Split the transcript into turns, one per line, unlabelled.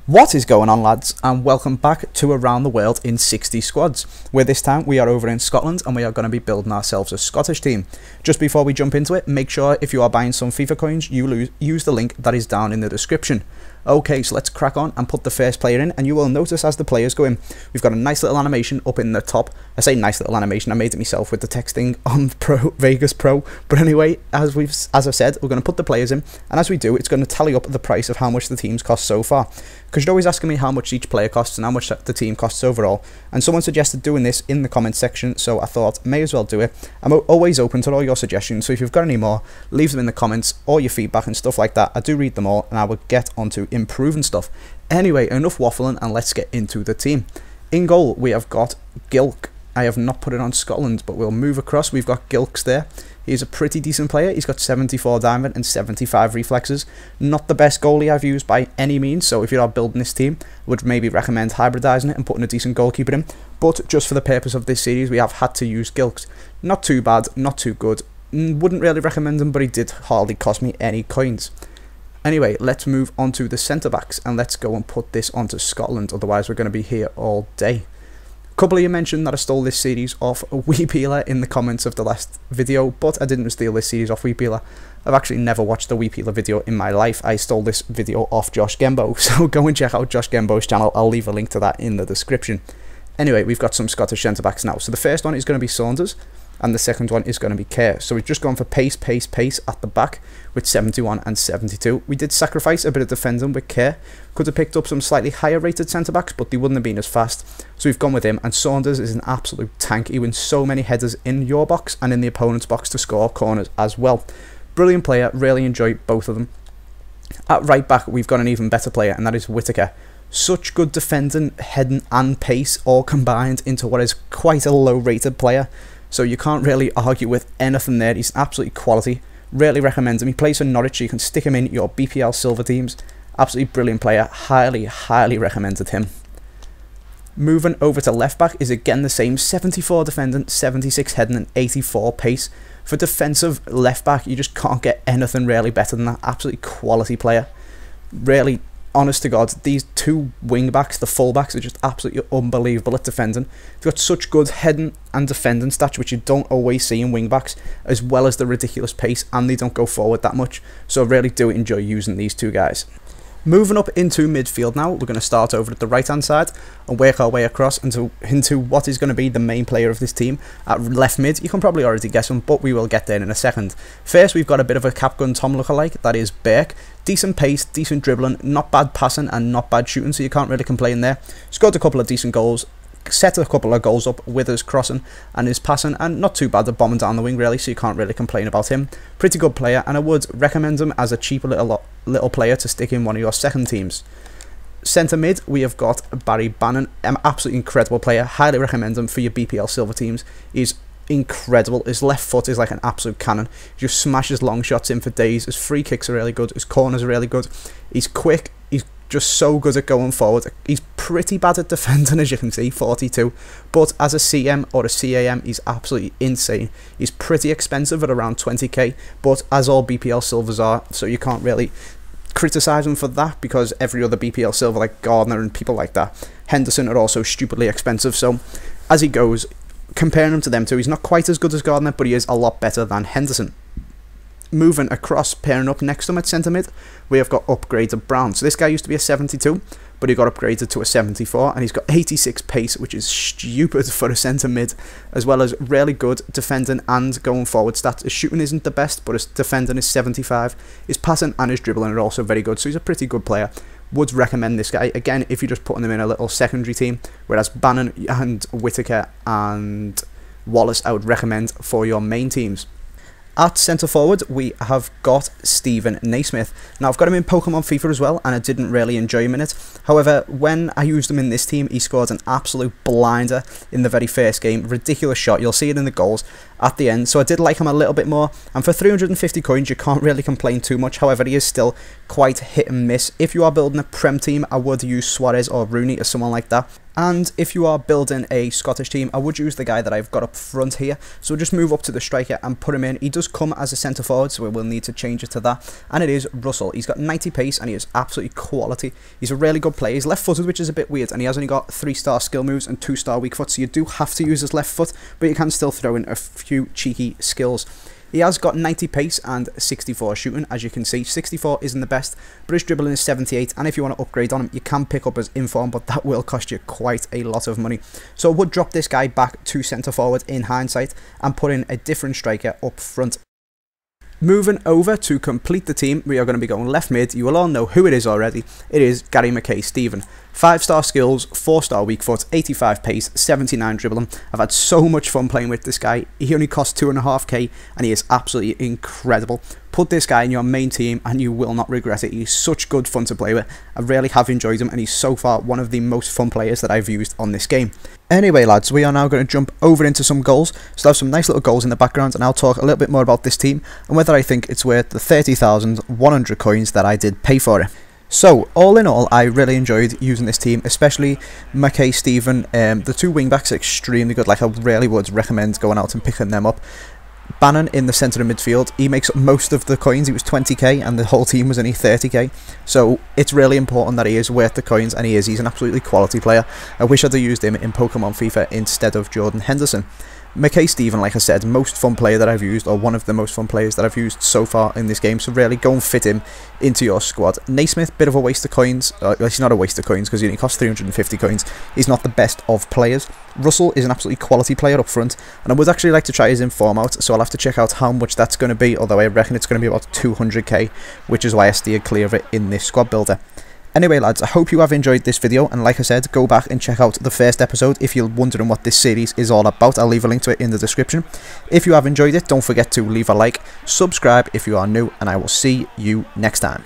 What is going on, lads, and welcome back to Around the World in 60 Squads, where this time we are over in Scotland and we are going to be building ourselves a Scottish team. Just before we jump into it, make sure if you are buying some FIFA coins, you use the link that is down in the description. Okay, so let's crack on and put the first player in, and you will notice as the players go in, we've got a nice little animation up in the top. I say nice little animation, I made it myself with the texting on Vegas Pro, but anyway, as I've said, we're going to put the players in, and as we do, it's going to tally up the price of how much the teams cost so far, because you're always asking me how much each player costs and how much the team costs overall, and someone suggested doing this in the comment section, so I thought may as well do it. I'm always open to all your suggestions, so if you've got any more, leave them in the comments, or your feedback and stuff like that. I do read them all, and I will get onto improving stuff. Anyway, enough waffling and let's get into the team. In goal we have got Gilk. I have not put it on Scotland, but we'll move across. We've got Gilks there. He's a pretty decent player. He's got 74 diamond and 75 reflexes. Not the best goalie I've used by any means, so if you are building this team, I would maybe recommend hybridising it and putting a decent goalkeeper in. But just for the purpose of this series, we have had to use Gilks. Not too bad, not too good. Wouldn't really recommend him, but he did hardly cost me any coins. Anyway, let's move on to the centre-backs and let's go and put this onto Scotland, otherwise we're going to be here all day. A couple of you mentioned that I stole this series off Weepeeler in the comments of the last video, but I didn't steal this series off Weepeeler. I've actually never watched the Weepeeler video in my life. I stole this video off Josh Gembo, so go and check out Josh Gembo's channel. I'll leave a link to that in the description. Anyway, we've got some Scottish centre-backs now. So the first one is going to be Saunders, and the second one is going to be Kerr. So we've just gone for pace at the back with 71 and 72. We did sacrifice a bit of defending with Kerr. Could have picked up some slightly higher rated centre-backs, but they wouldn't have been as fast. So we've gone with him, and Saunders is an absolute tank. He wins so many headers in your box and in the opponent's box to score corners as well. Brilliant player, really enjoy both of them. At right back, we've got an even better player, and that is Whittaker. Such good defending, heading and pace all combined into what is quite a low rated player. So you can't really argue with anything there. He's absolutely quality. Really recommend him. He plays for Norwich, so you can stick him in your BPL silver teams. Absolutely brilliant player. Highly recommended him. Moving over to left back is again the same. 74 defending, 76 heading and 84 pace. For defensive left back, you just can't get anything really better than that. Absolutely quality player. Really, honest to God, these two wing backs, the full backs, are just absolutely unbelievable at defending. They've got such good heading and defending stats, which you don't always see in wing backs, as well as the ridiculous pace, and they don't go forward that much. So I really do enjoy using these two guys. Moving up into midfield now, we're going to start over at the right hand side and work our way across into what is going to be the main player of this team. At left mid, you can probably already guess him, but we will get there in a second. First, we've got a bit of a Capgun Tom lookalike, that is Burke. Decent pace, decent dribbling, not bad passing and not bad shooting, so you can't really complain there. Scored a couple of decent goals, set a couple of goals up with his crossing and his passing, and not too bad at bombing down the wing really, so you can't really complain about him. Pretty good player, and I would recommend him as a cheaper little player to stick in one of your second teams. Centre mid, we have got Barry Bannon, an absolutely incredible player. Highly recommend him for your BPL silver teams. He's incredible. His left foot is like an absolute cannon. He just smashes long shots in for days. His free kicks are really good. His corners are really good. He's quick. He's just so good at going forward. He's pretty bad at defending, as you can see, 42. But as a CM or a CAM, he's absolutely insane. He's pretty expensive at around 20k, but as all BPL silvers are, so you can't really criticise him for that, because every other BPL silver like Gardner and people like that, Henderson, are also stupidly expensive. So as he goes, comparing him to them two, he's not quite as good as Gardner, but he is a lot better than Henderson. Moving across, pairing up next to him at centre mid, we have got upgraded Brown. So this guy used to be a 72, but he got upgraded to a 74, and he's got 86 pace, which is stupid for a centre mid, as well as really good defending and going forward stats. His shooting isn't the best, but his defending is 75. His passing and his dribbling are also very good, so he's a pretty good player. Would recommend this guy, again, if you're just putting them in a little secondary team, whereas Bannon and Whittaker and Wallace I would recommend for your main teams. At centre forward, we have got Steven Naismith. Now, I've got him in Pokemon Fifa as well, and I didn't really enjoy him in it. However, when I used him in this team, he scored an absolute blinder in the very first game. Ridiculous shot. You'll see it in the goals at the end. So I did like him a little bit more. And for 350 coins, you can't really complain too much. However, he is still quite hit and miss. If you are building a Prem team, I would use Suarez or Rooney or someone like that. And if you are building a Scottish team, I would use the guy that I've got up front here. So just move up to the striker and put him in. He does come as a centre forward, so we will need to change it to that. And it is Russell. He's got 90 pace and he is absolutely quality. He's a really good player. He's left-footed, which is a bit weird, and he has only got 3-star skill moves and 2-star weak foot, so you do have to use his left foot, but you can still throw in a few cheeky skills. He has got 90 pace and 64 shooting, as you can see. 64 isn't the best, but his dribbling is 78, and if you want to upgrade on him, you can pick up his inform, but that will cost you quite a lot of money. So I would drop this guy back to centre forward in hindsight, and put in a different striker up front. Moving over to complete the team, we are going to be going left mid. You will all know who it is already. It is Gary Mackay-Steven. 5-star skills, 4-star weak foot, 85 pace, 79 dribbling. I've had so much fun playing with this guy. He only costs 2.5k and he is absolutely incredible. Put this guy in your main team and you will not regret it. He's such good fun to play with. I really have enjoyed him and he's so far one of the most fun players that I've used on this game. Anyway lads, we are now going to jump over into some goals. So I have some nice little goals in the background and I'll talk a little bit more about this team and whether I think it's worth the 30,100 coins that I did pay for it. So, all in all, I really enjoyed using this team, especially Mackay-Steven. The two wingbacks are extremely good. Like, I really would recommend going out and picking them up. Bannon in the centre of midfield, he makes up most of the coins. He was 20k and the whole team was only 30k. So, it's really important that he is worth the coins, and he is. He's an absolutely quality player. I wish I'd have used him in Pokemon FIFA instead of Jordan Henderson. Mackay-Steven, like I said, most fun player that I've used, or one of the most fun players that I've used so far in this game, so really go and fit him into your squad. Naismith, bit of a waste of coins. He's not a waste of coins because he only costs 350 coins. He's not the best of players. Russell is an absolutely quality player up front, and I would actually like to try his inform out, so I'll have to check out how much that's going to be, although I reckon it's going to be about 200k, which is why I steered clear of it in this squad builder. Anyway lads, I hope you have enjoyed this video, and like I said, go back and check out the first episode if you're wondering what this series is all about. I'll leave a link to it in the description. If you have enjoyed it, don't forget to leave a like, subscribe if you are new, and I will see you next time.